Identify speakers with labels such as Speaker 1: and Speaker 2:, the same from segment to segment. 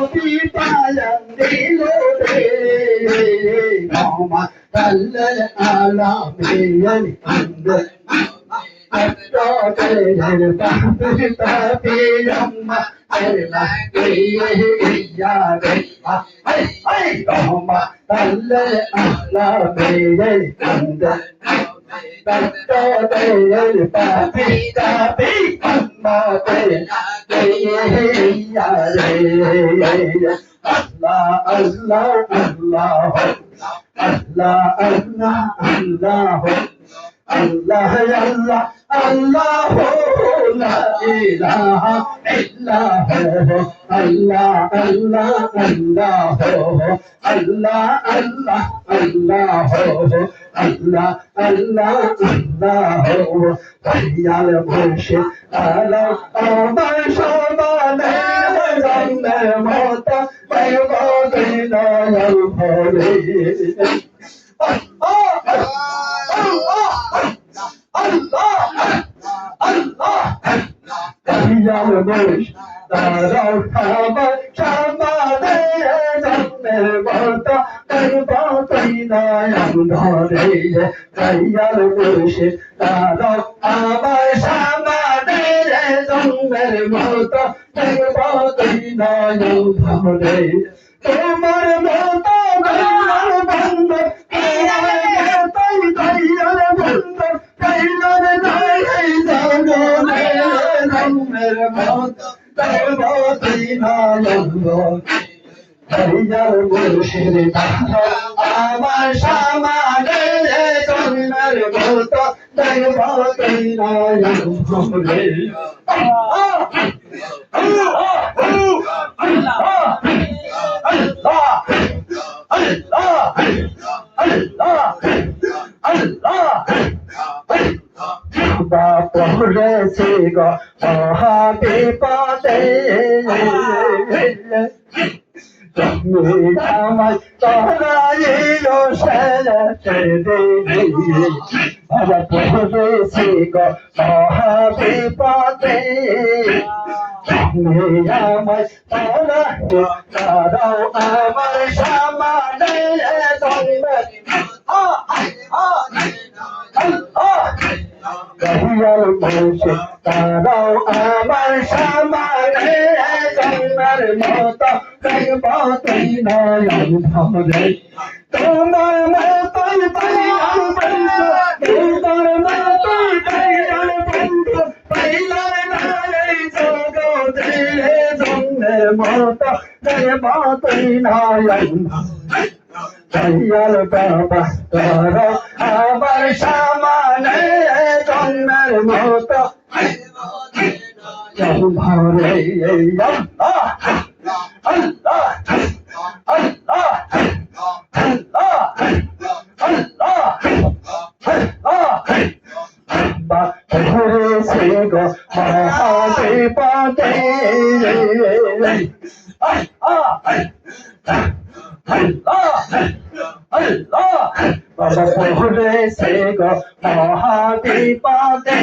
Speaker 1: নবী পালন দিল রে রহমত লিল আলামিন Astaghfirullah, astaghfirullah, Allah, ya Allah, hey, Rama, Allah, Allah, astaghfirullah, papi, amma, ya Allah, Allah, Allah, Allah, Allah, Allah. Allah Allah Allah la ilaha illallah Allah Allah Allah Allah Allah Allah Allah Allah Allah Tayyal murshid ala amar shamane zanne mata baywadina yal khali Tayyal murshid ala amar shamane zanne mata baywadina yal khali Tayyal murshid ala amar shamane zanne mata baywadina yal khali Tomar mata gayar banda Tayyal murshid আমার সামনে জন্মের মতো দৈবতীনা জন্মে আল্লাহ আল্লাহ আল্লাহ আল্লাহ আল্লাহ আল্লাহ আল্লাহ বাপরেছে গো মহাবিপদে তুমি আমায় তরাইল সেরে বাপরেছে গো মহাবিপদে তুমি আমায় তরাইল তারাও আমার সামনে জন্মের Tayyal murshid তারাও আমার সামনে জন্মের মতো দৈবতীনা ধরে তোমার মতোই দয়াল বন্ধু তোমার মতোই দয়াল বন্ধু পাইলাম না এই জগতে জন্মের মতো দৈবতীনা Tayyal বাবা তারা আমার সামনে জন্মের মতো ধরে আল্লাহ আল্লাহ আল্লাহ আল্লাহ আল্লাহ আল্লাহ বাপরেছে গো মহাবিপদে Allah Allah Baba পড়েছে গো মহাবিপদে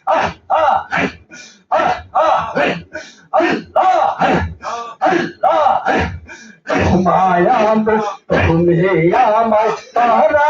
Speaker 1: Allah Allah তোমায় তুমি আমায় তারা